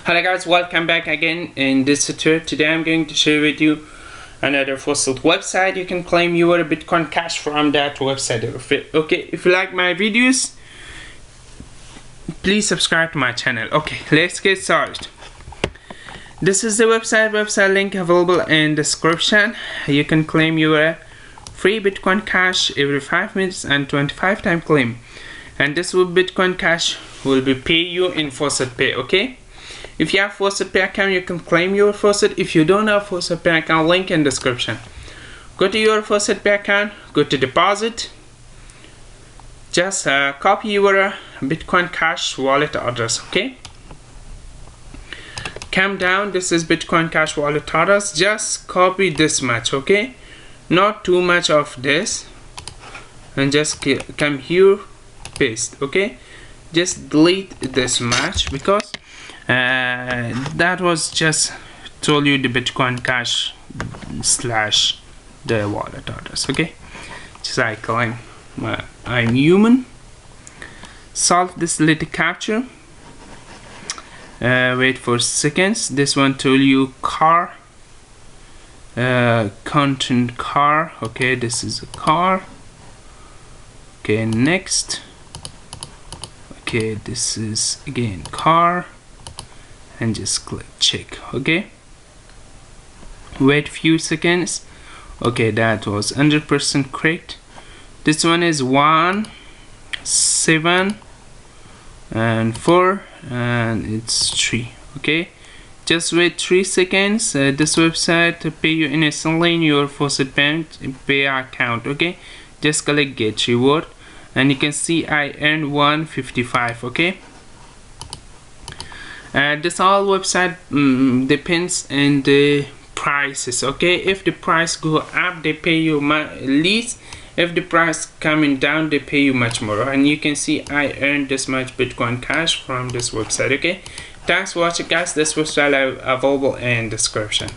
Hello guys, welcome back again in this tutorial. Today I'm going to share with you another Faucet website. You can claim your Bitcoin Cash from that website. Okay, if you like my videos, please subscribe to my channel. Okay, let's get started. This is the website link available in description. You can claim your free Bitcoin Cash every 5 minutes and 25 time claim, and this Bitcoin Cash will be pay you in Faucet Pay. Okay, if you have Faucet Pay account, you can claim your Faucet. If you don't have Faucet Pay account, link in description. Go to your Faucet Pay account, go to deposit, just copy your Bitcoin Cash wallet address. Okay, come down, this is Bitcoin Cash wallet address. Just copy this much, okay, not too much of this, and just come here, paste. Okay, just delete this much because that was just told you the Bitcoin Cash slash the wallet address. Okay, just I claim I'm human. Solve this little capture. Wait for seconds. This one told you car, content car. Okay, this is a car. Okay, next. Okay, this is again car, and just click check. Okay, wait few seconds. Okay, that was 100% correct. This one is 1 7 and 4 and it's 3. Okay, just wait 3 seconds. This website to pay you instantly in your Faucet Pay account. Okay, just click get reward, and you can see I earned 155. Okay, this all website depends on the prices. Okay, if the price go up, they pay you least. If the price coming down, they pay you much more. And you can see I earned this much Bitcoin Cash from this website. Okay, thanks for watching guys. This website is available in description.